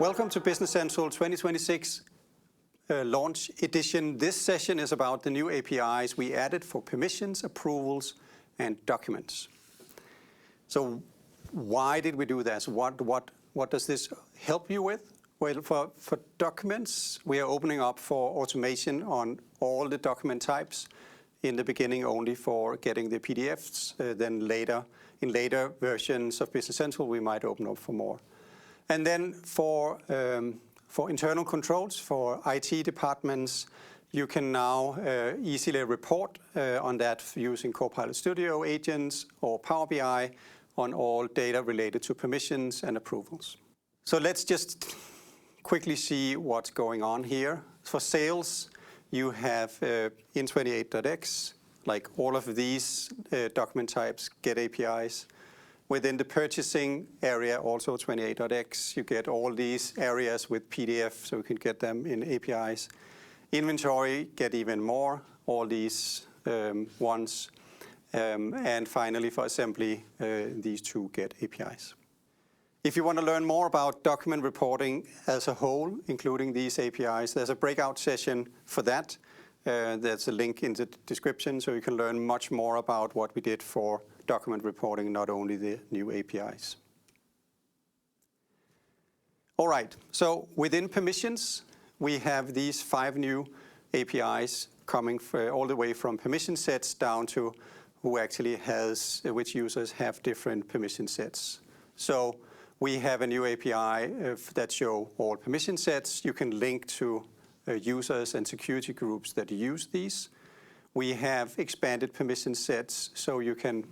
Welcome to Business Central 2026 launch edition. This session is about the new APIs we added for permissions, approvals, and documents. So why did we do this? What does this help you with? Well, for documents, we are opening up for automation on all the document types. In the beginning, only for getting the PDFs. Then later, in later versions of Business Central, we might open up for more. And then for internal controls, for IT departments, you can now easily report on that using Copilot Studio agents or Power BI on all data related to permissions and approvals. So let's just quickly see what's going on here. For sales, you have in 28.x, like all of these document types get APIs. Within the purchasing area, also 28.x, you get all these areas with PDF, so you can get them in APIs. Inventory, get even more, all these ones. And finally, for assembly, these two get APIs. If you want to learn more about document reporting as a whole, including these APIs, there's a breakout session for that. There's a link in the description, so you can learn much more about what we did for document reporting, not only the new APIs. All right, so within permissions, we have these 5 new APIs coming all the way from permission sets down to who actually has, which users have different permission sets. So we have a new API that show all permission sets. You can link to users and security groups that use these. We have expanded permission sets, so you can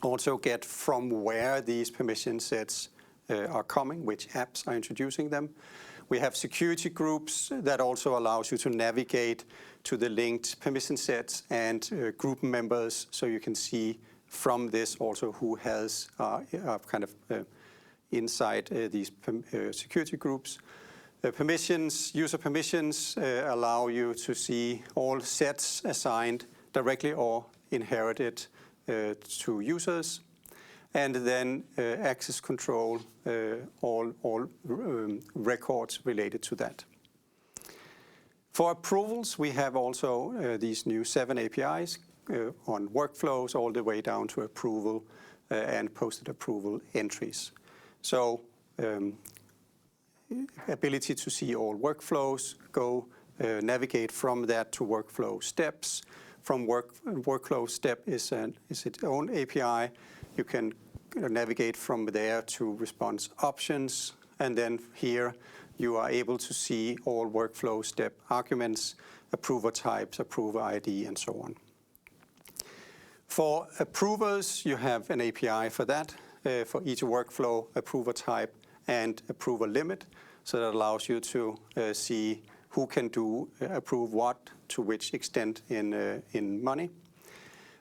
also get from where these permission sets are coming, which apps are introducing them. We have security groups that also allows you to navigate to the linked permission sets and group members, so you can see from this also who has kind of inside these security groups. User permissions allow you to see all sets assigned directly or inherited to users, and then access control, all records related to that. For approvals, we have also these new 7 APIs on workflows all the way down to approval and posted approval entries. So ability to see all workflows, navigate from that to workflow steps. From workflow step is its own API. You can navigate from there to response options, and then here you are able to see all workflow step arguments, approver types, approver ID, and so on. For approvers, you have an API for that, for each workflow approver type and approval limit. So that allows you to see who can approve what to which extent in money.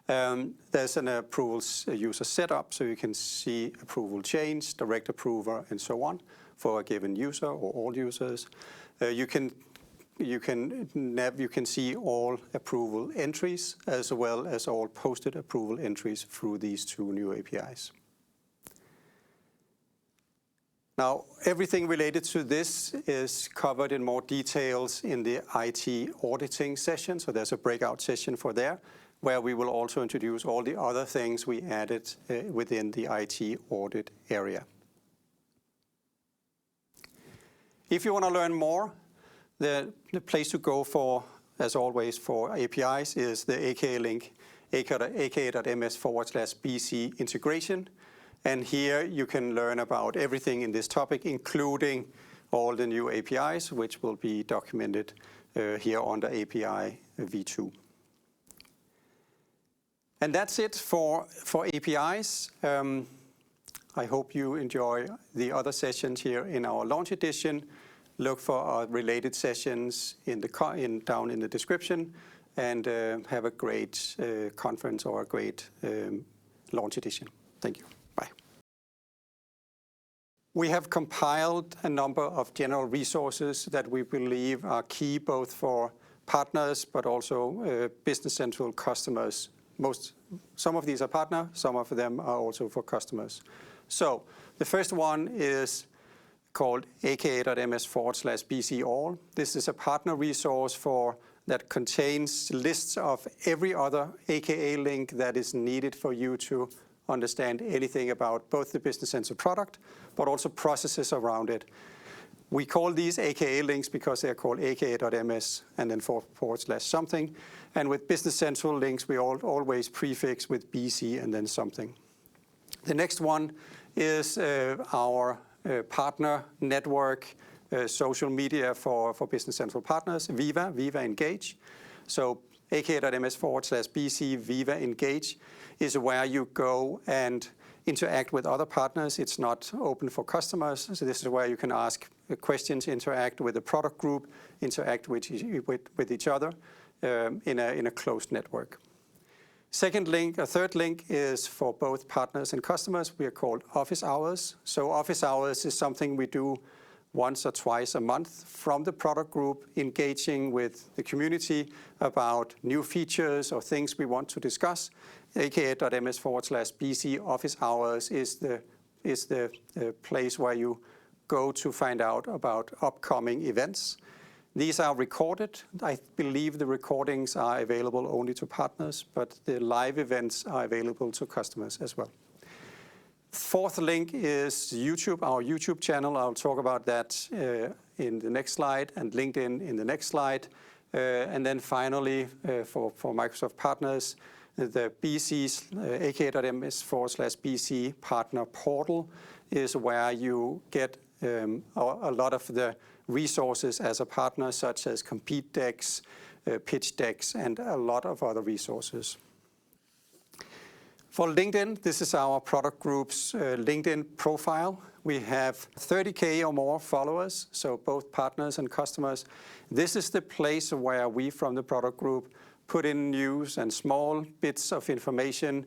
There's an approvals user setup, so you can see approval change, direct approver, and so on for a given user or all users. You can see all approval entries as well as all posted approval entries through these 2 new APIs. Now, everything related to this is covered in more details in the IT auditing session. So there's a breakout session for there, where we will also introduce all the other things we added within the IT audit area. If you want to learn more, the place to go for, as always, for APIs is the aka link, aka.ms/BC integration. And here you can learn about everything in this topic, including all the new APIs, which will be documented here under API v2. And that's it for APIs. I hope you enjoy the other sessions here in our launch edition. Look for our related sessions down in the description, and have a great conference or a great launch edition. Thank you. Bye. We have compiled a number of general resources that we believe are key both for partners but also Business Central customers. Some of these are partner, some of them are also for customers. So the first one is called aka.ms/BC All. This is a partner resource that contains lists of every other AKA link that is needed for you to understand anything about both the Business Central product, but also processes around it. We call these AKA links because they're called aka.ms and then / something. And with Business Central links, we always prefix with BC and then something. The next one is our partner network, social media for Business Central partners, Viva Engage. So aka.ms/BC Viva Engage is where you go and interact with other partners. It's not open for customers, so this is where you can ask questions, interact with the product group, interact with each other in a closed network. Third link is for both partners and customers. We are called office hours. So office hours is something we do once or twice a month from the product group, engaging with the community about new features or things we want to discuss. aka.ms/BC office hours is the place where you go to find out about upcoming events. These are recorded. I believe the recordings are available only to partners, but the live events are available to customers as well. Fourth link is YouTube, our YouTube channel. I'll talk about that in the next slide, and LinkedIn in the next slide. And then finally, for Microsoft partners, the BC's aka.ms/BC partner portal is where you get a lot of the resources as a partner, such as compete decks, pitch decks, and a lot of other resources. For LinkedIn, this is our product group's LinkedIn profile. We have 30K or more followers, so both partners and customers. This is the place where we from the product group put in news and small bits of information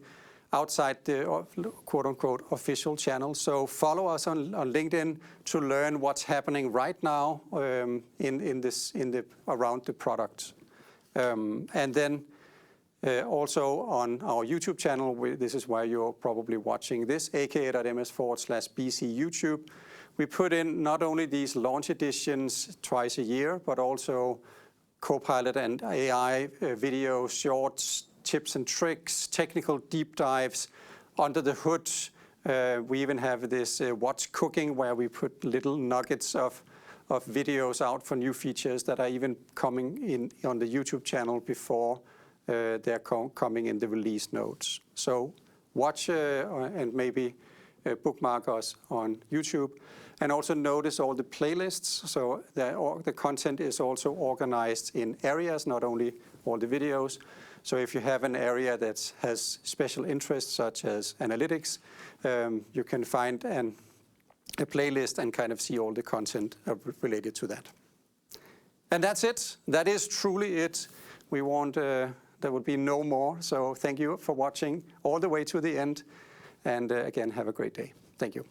outside the quote-unquote official channel. So follow us on LinkedIn to learn what's happening right now around the product. And then also on our YouTube channel, this is where you're probably watching this, aka.ms/BC YouTube. We put in not only these launch editions twice a year, but also Copilot and AI videos, shorts, tips and tricks, technical deep dives under the hood. We even have this What's Cooking, where we put little nuggets of videos out for new features that are even coming in on the YouTube channel before they're coming in the release notes. So watch and maybe bookmark us on YouTube. And also notice all the playlists. So the content is also organized in areas, not only all the videos. So if you have an area that has special interests, such as analytics, you can find a playlist and kind of see all the content related to that. And that's it. That is truly it. We want, there would be no more. So thank you for watching all the way to the end. And again, have a great day. Thank you.